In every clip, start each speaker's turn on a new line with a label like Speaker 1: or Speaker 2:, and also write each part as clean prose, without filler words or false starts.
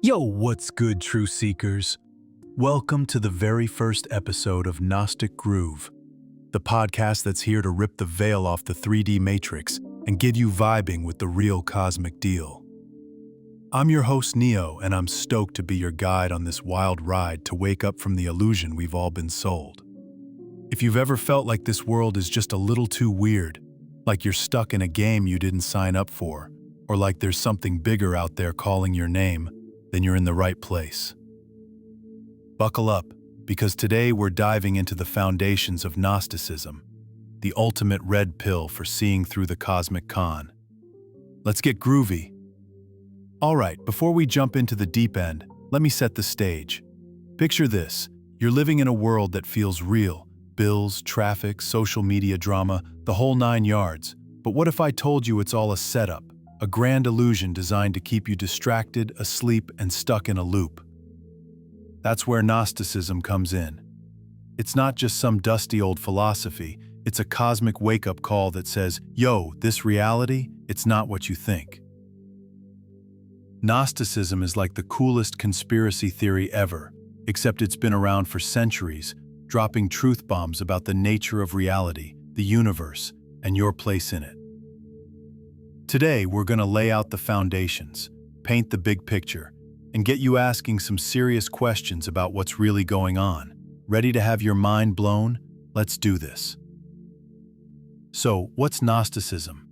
Speaker 1: Yo, what's good, Truth Seekers? Welcome to the very first episode of Gnostic Groove, the podcast that's here to rip the veil off the 3D matrix and get you vibing with the real cosmic deal. I'm your host, Neo, and I'm stoked to be your guide on this wild ride to wake up from the illusion we've all been sold. If you've ever felt like this world is just a little too weird, like you're stuck in a game you didn't sign up for, or like there's something bigger out there calling your name, then you're in the right place. Buckle up, because today we're diving into the foundations of Gnosticism, the ultimate red pill for seeing through the cosmic con. Let's get groovy. All right, before we jump into the deep end, let me set the stage. Picture this: you're living in a world that feels real. Bills, traffic, social media drama, the whole 9 yards. But what if I told you it's all a setup? A grand illusion designed to keep you distracted, asleep, and stuck in a loop. That's where Gnosticism comes in. It's not just some dusty old philosophy, it's a cosmic wake-up call that says, yo, this reality, it's not what you think. Gnosticism is like the coolest conspiracy theory ever, except it's been around for centuries, dropping truth bombs about the nature of reality, the universe, and your place in it. Today, we're going to lay out the foundations, paint the big picture, and get you asking some serious questions about what's really going on. Ready to have your mind blown? Let's do this. So, what's Gnosticism?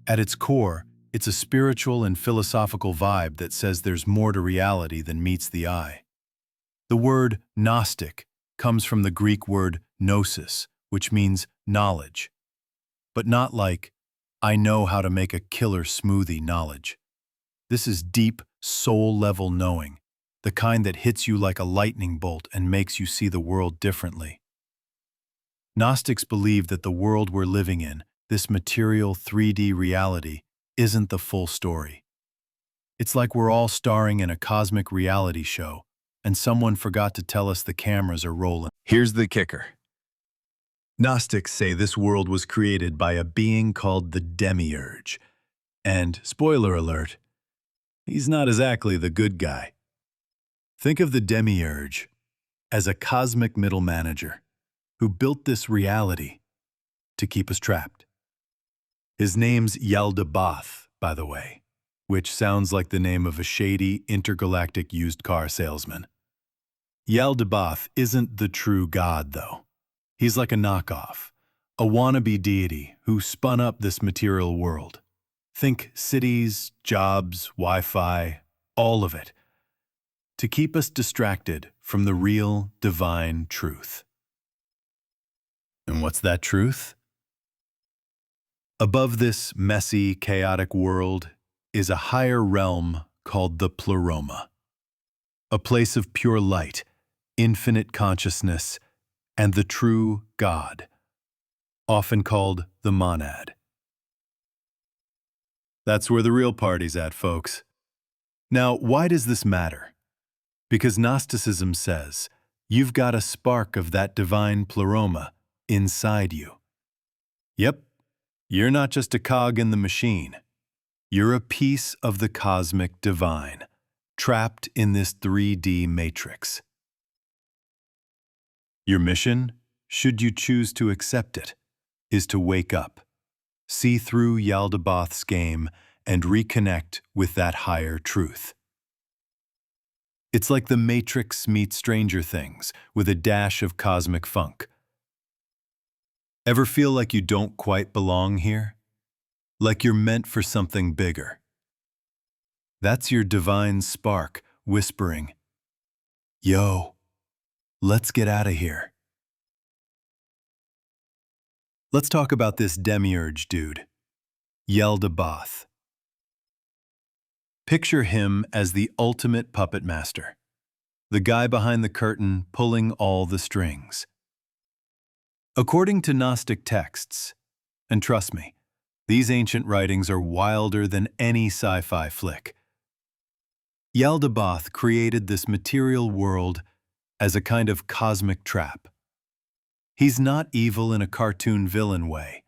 Speaker 1: At its core, it's a spiritual and philosophical vibe that says there's more to reality than meets the eye. The word Gnostic comes from the Greek word gnosis, which means knowledge, but not like, I know how to make a killer smoothie knowledge. This is deep, soul-level knowing, the kind that hits you like a lightning bolt and makes you see the world differently. Gnostics believe that the world we're living in, this material 3D reality, isn't the full story. It's like we're all starring in a cosmic reality show, and someone forgot to tell us the cameras are rolling.
Speaker 2: Here's the kicker.
Speaker 1: Gnostics say this world was created by a being called the Demiurge. And, spoiler alert, he's not exactly the good guy. Think of the Demiurge as a cosmic middle manager who built this reality to keep us trapped. His name's Yaldabaoth, by the way, which sounds like the name of a shady intergalactic used car salesman. Yaldabaoth isn't the true god, though. He's like a knockoff, a wannabe deity who spun up this material world. Think cities, jobs, Wi-Fi, all of it, to keep us distracted from the real, divine truth. And what's that truth? Above this messy, chaotic world is a higher realm called the Pleroma, a place of pure light, infinite consciousness, and the true God, often called the monad. That's where the real party's at, folks. Now, why does this matter? Because Gnosticism says you've got a spark of that divine Pleroma inside you. Yep, you're not just a cog in the machine. You're a piece of the cosmic divine, trapped in this 3D matrix. Your mission, should you choose to accept it, is to wake up, see through Yaldabaoth's game, and reconnect with that higher truth. It's like the Matrix meets Stranger Things with a dash of cosmic funk. Ever feel like you don't quite belong here? Like you're meant for something bigger? That's your divine spark whispering, yo, let's get out of here. Let's talk about this Demiurge dude, Yaldabaoth. Picture him as the ultimate puppet master, the guy behind the curtain pulling all the strings. According to Gnostic texts, and trust me, these ancient writings are wilder than any sci-fi flick, Yaldabaoth created this material world as a kind of cosmic trap. He's not evil in a cartoon villain way,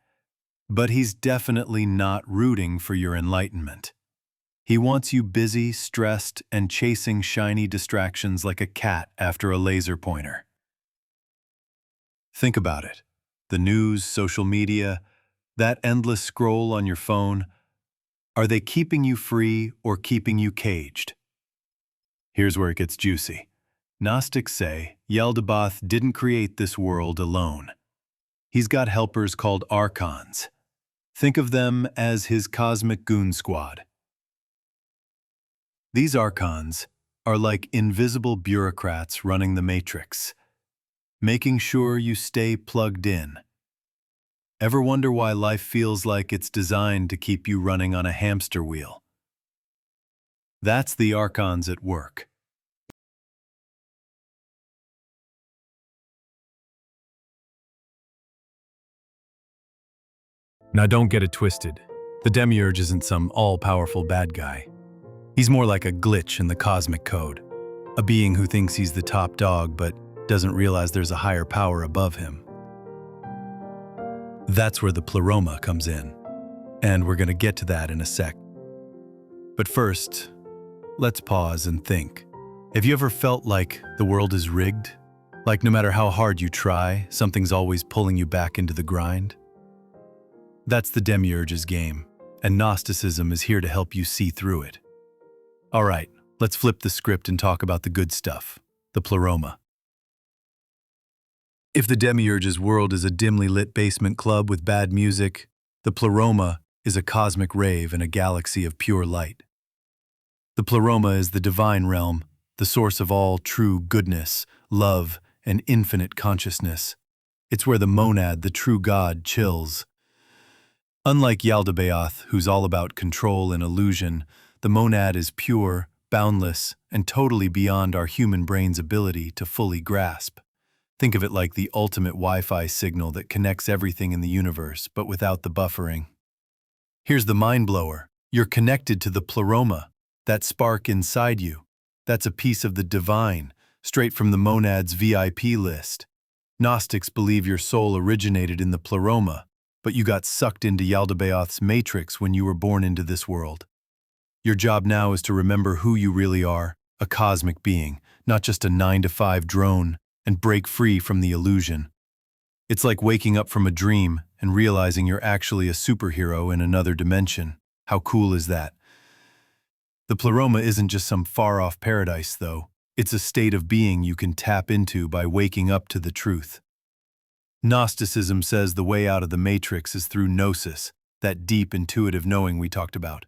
Speaker 1: but he's definitely not rooting for your enlightenment. He wants you busy, stressed, and chasing shiny distractions like a cat after a laser pointer. Think about it. The news, social media, that endless scroll on your phone, are they keeping you free or keeping you caged? Here's where it gets juicy. Gnostics say Yaldabaoth didn't create this world alone. He's got helpers called Archons. Think of them as his cosmic goon squad. These Archons are like invisible bureaucrats running the Matrix, making sure you stay plugged in. Ever wonder why life feels like it's designed to keep you running on a hamster wheel? That's the Archons at work. Now don't get it twisted. The Demiurge isn't some all-powerful bad guy. He's more like a glitch in the cosmic code, a being who thinks he's the top dog but doesn't realize there's a higher power above him. That's where the Pleroma comes in, and we're going to get to that in a sec. But first, let's pause and think. Have you ever felt like the world is rigged? Like no matter how hard you try, something's always pulling you back into the grind? That's the Demiurge's game, and Gnosticism is here to help you see through it. All right, let's flip the script and talk about the good stuff, the Pleroma. If the Demiurge's world is a dimly lit basement club with bad music, the Pleroma is a cosmic rave in a galaxy of pure light. The Pleroma is the divine realm, the source of all true goodness, love, and infinite consciousness. It's where the monad, the true God, chills. Unlike Yaldabaoth, who's all about control and illusion, the monad is pure, boundless, and totally beyond our human brain's ability to fully grasp. Think of it like the ultimate Wi-Fi signal that connects everything in the universe, but without the buffering. Here's the mind-blower. You're connected to the Pleroma, that spark inside you. That's a piece of the divine, straight from the monad's VIP list. Gnostics believe your soul originated in the Pleroma, but you got sucked into Yaldabaoth's matrix when you were born into this world. Your job now is to remember who you really are, a cosmic being, not just a 9-to-5 drone, and break free from the illusion. It's like waking up from a dream and realizing you're actually a superhero in another dimension. How cool is that? The Pleroma isn't just some far-off paradise, though. It's a state of being you can tap into by waking up to the truth. Gnosticism says the way out of the matrix is through gnosis, that deep intuitive knowing we talked about.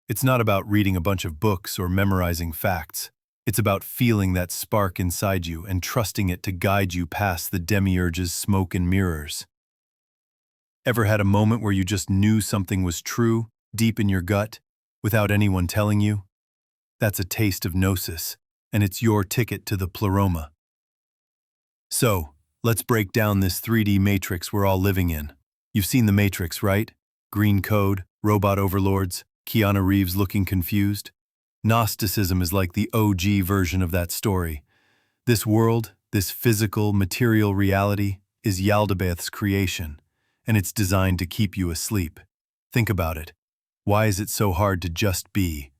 Speaker 1: It's not about reading a bunch of books or memorizing facts. It's about feeling that spark inside you and trusting it to guide you past the Demiurge's smoke and mirrors. Ever had a moment where you just knew something was true, deep in your gut, without anyone telling you? That's a taste of gnosis, and it's your ticket to the Pleroma. So, let's break down this 3D matrix we're all living in. You've seen the Matrix, right? Green code, robot overlords, Keanu Reeves looking confused. Gnosticism is like the OG version of that story. This world, this physical, material reality, is Yaldabaoth's creation, and it's designed to keep you asleep. Think about it. Why is it so hard to just be?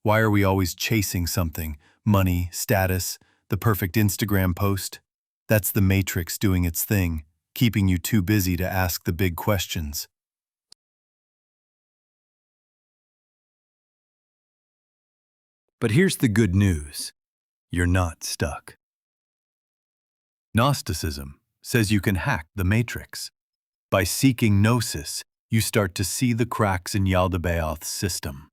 Speaker 1: Why are we always chasing something? Money, status, the perfect Instagram post? That's the Matrix doing its thing, keeping you too busy to ask the big questions. But here's the good news. You're not stuck. Gnosticism says you can hack the Matrix. By seeking gnosis, you start to see the cracks in Yaldabaoth's system.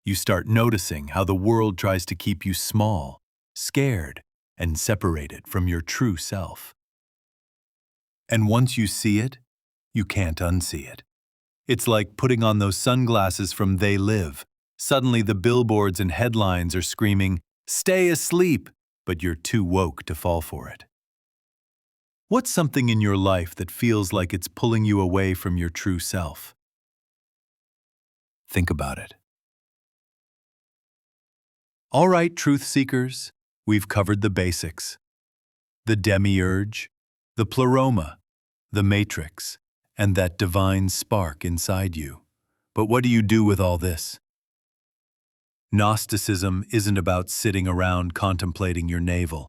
Speaker 1: You start noticing how the world tries to keep you small, scared, and separated from your true self. And once you see it, you can't unsee it. It's like putting on those sunglasses from They Live. Suddenly the billboards and headlines are screaming, "Stay asleep," but you're too woke to fall for it. What's something in your life that feels like it's pulling you away from your true self? Think about it. All right, truth seekers, we've covered the basics. The Demiurge, the Pleroma, the Matrix, and that divine spark inside you. But what do you do with all this? Gnosticism isn't about sitting around contemplating your navel.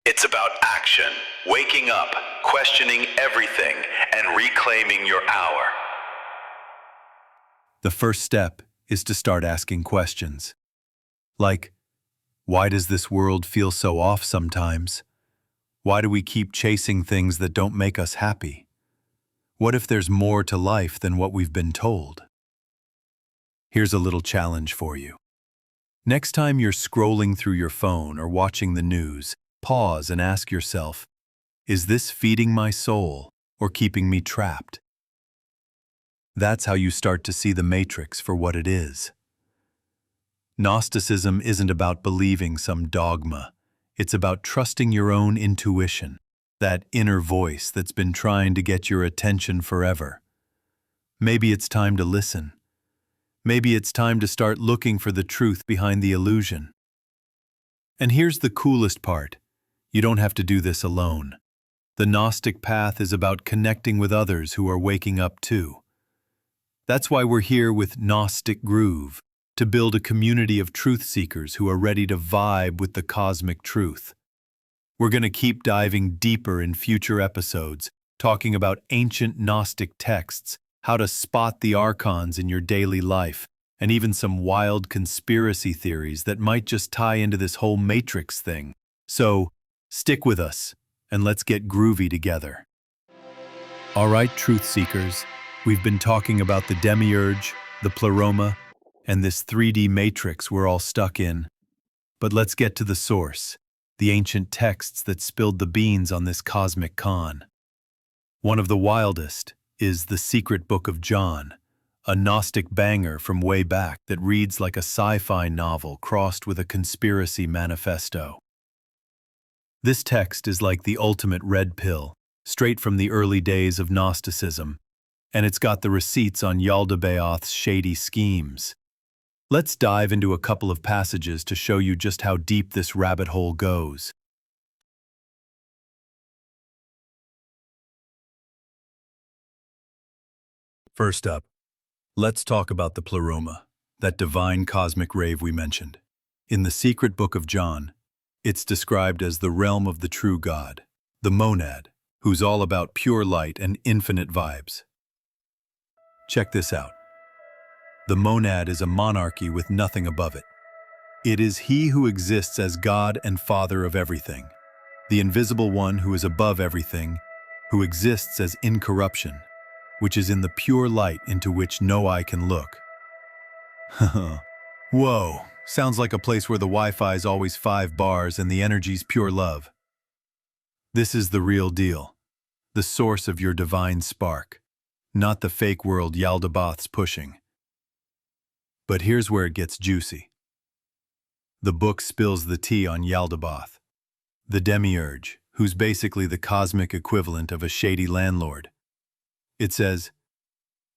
Speaker 2: It's about action, waking up, questioning everything, and reclaiming your hour.
Speaker 1: The first step is to start asking questions. Like, why does this world feel so off sometimes? Why do we keep chasing things that don't make us happy? What if there's more to life than what we've been told? Here's a little challenge for you. Next time you're scrolling through your phone or watching the news, pause and ask yourself, is this feeding my soul or keeping me trapped? That's how you start to see the matrix for what it is. Gnosticism isn't about believing some dogma. It's about trusting your own intuition, that inner voice that's been trying to get your attention forever. Maybe it's time to listen. Maybe it's time to start looking for the truth behind the illusion. And here's the coolest part. You don't have to do this alone. The Gnostic path is about connecting with others who are waking up too. That's why we're here with Gnostic Groove, to build a community of truth seekers who are ready to vibe with the cosmic truth. We're going to keep diving deeper in future episodes, talking about ancient Gnostic texts, how to spot the Archons in your daily life, and even some wild conspiracy theories that might just tie into this whole Matrix thing. So, stick with us, and let's get groovy together. All right, truth seekers, we've been talking about the Demiurge, the Pleroma, and this 3D matrix we're all stuck in. But let's get to the source, the ancient texts that spilled the beans on this cosmic con. One of the wildest is the Secret Book of John, a Gnostic banger from way back that reads like a sci-fi novel crossed with a conspiracy manifesto. This text is like the ultimate red pill, straight from the early days of Gnosticism, and it's got the receipts on Yaldabaoth's shady schemes. Let's dive into a couple of passages to show you just how deep this rabbit hole goes. First up, let's talk about the Pleroma, that divine cosmic rave we mentioned. In the Secret Book of John, it's described as the realm of the true God, the monad, who's all about pure light and infinite vibes. Check this out. The monad is a monarchy with nothing above it. It is he who exists as God and Father of everything, the invisible one who is above everything, who exists as incorruption, which is in the pure light into which no eye can look. Whoa, sounds like a place where the Wi-Fi is always 5 bars and the energy's pure love. This is the real deal, the source of your divine spark, not the fake world Yaldabaoth's pushing. But here's where it gets juicy. The book spills the tea on Yaldabaoth, the Demiurge, who's basically the cosmic equivalent of a shady landlord. It says,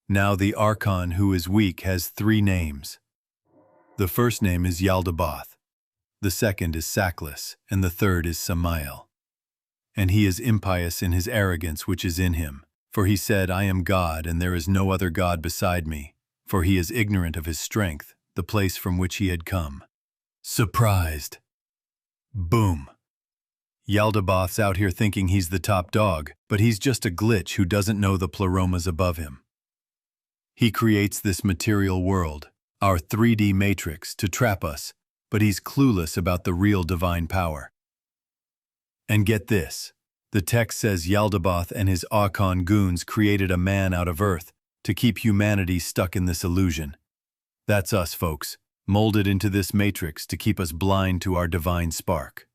Speaker 1: "Now the Archon who is weak has 3 names. The first name is Yaldabaoth, the second is Sackless, and the third is Samael. And he is impious in his arrogance which is in him, for he said, I am God, and there is no other God beside me. For he is ignorant of his strength, the place from which he had come." Surprised. Boom. Yaldabaoth's out here thinking he's the top dog, but he's just a glitch who doesn't know the Pleroma's above him. He creates this material world, our 3D matrix, to trap us, but he's clueless about the real divine power. And get this, the text says Yaldabaoth and his Archon goons created a man out of earth, to keep humanity stuck in this illusion. That's us, folks, molded into this matrix to keep us blind to our divine spark.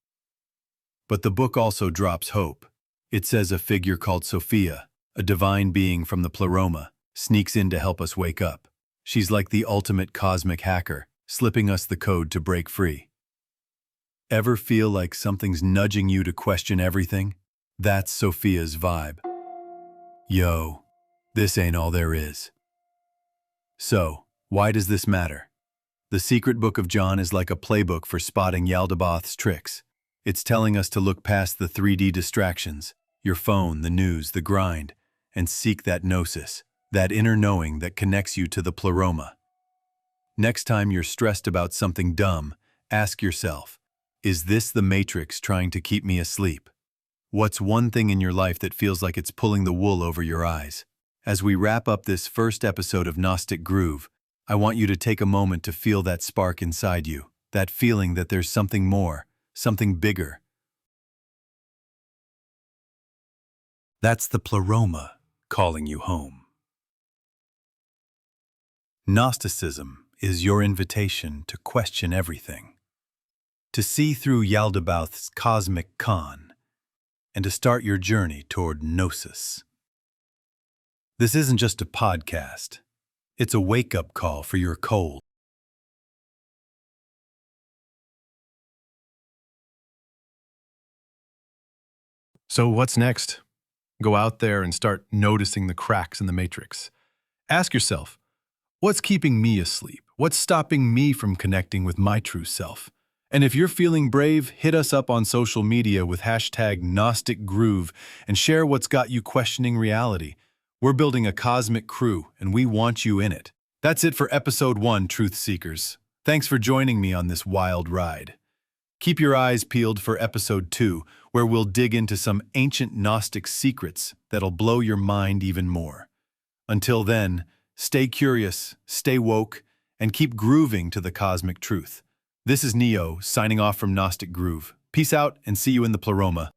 Speaker 1: But the book also drops hope. It says a figure called Sophia, a divine being from the Pleroma, sneaks in to help us wake up. She's like the ultimate cosmic hacker, slipping us the code to break free. Ever feel like something's nudging you to question everything? That's Sophia's vibe. Yo. This ain't all there is. So, why does this matter? The Secret Book of John is like a playbook for spotting Yaldabaoth's tricks. It's telling us to look past the 3D distractions, your phone, the news, the grind, and seek that gnosis, that inner knowing that connects you to the Pleroma. Next time you're stressed about something dumb, ask yourself, is this the Matrix trying to keep me asleep? What's one thing in your life that feels like it's pulling the wool over your eyes? As we wrap up this first episode of Gnostic Groove, I want you to take a moment to feel that spark inside you, that feeling that there's something more, something bigger. That's the Pleroma calling you home. Gnosticism is your invitation to question everything, to see through Yaldabaoth's cosmic con, and to start your journey toward gnosis. This isn't just a podcast. It's a wake-up call for your cold.
Speaker 3: So what's next? Go out there and start noticing the cracks in the matrix. Ask yourself, what's keeping me asleep? What's stopping me from connecting with my true self? And if you're feeling brave, hit us up on social media with hashtag Gnostic Groove and share what's got you questioning reality. We're building a cosmic crew, and we want you in it. That's it for Episode 1, Truth Seekers. Thanks for joining me on this wild ride. Keep your eyes peeled for Episode 2, where we'll dig into some ancient Gnostic secrets that'll blow your mind even more. Until then, stay curious, stay woke, and keep grooving to the cosmic truth. This is Neo, signing off from Gnostic Groove. Peace out, and see you in the Pleroma.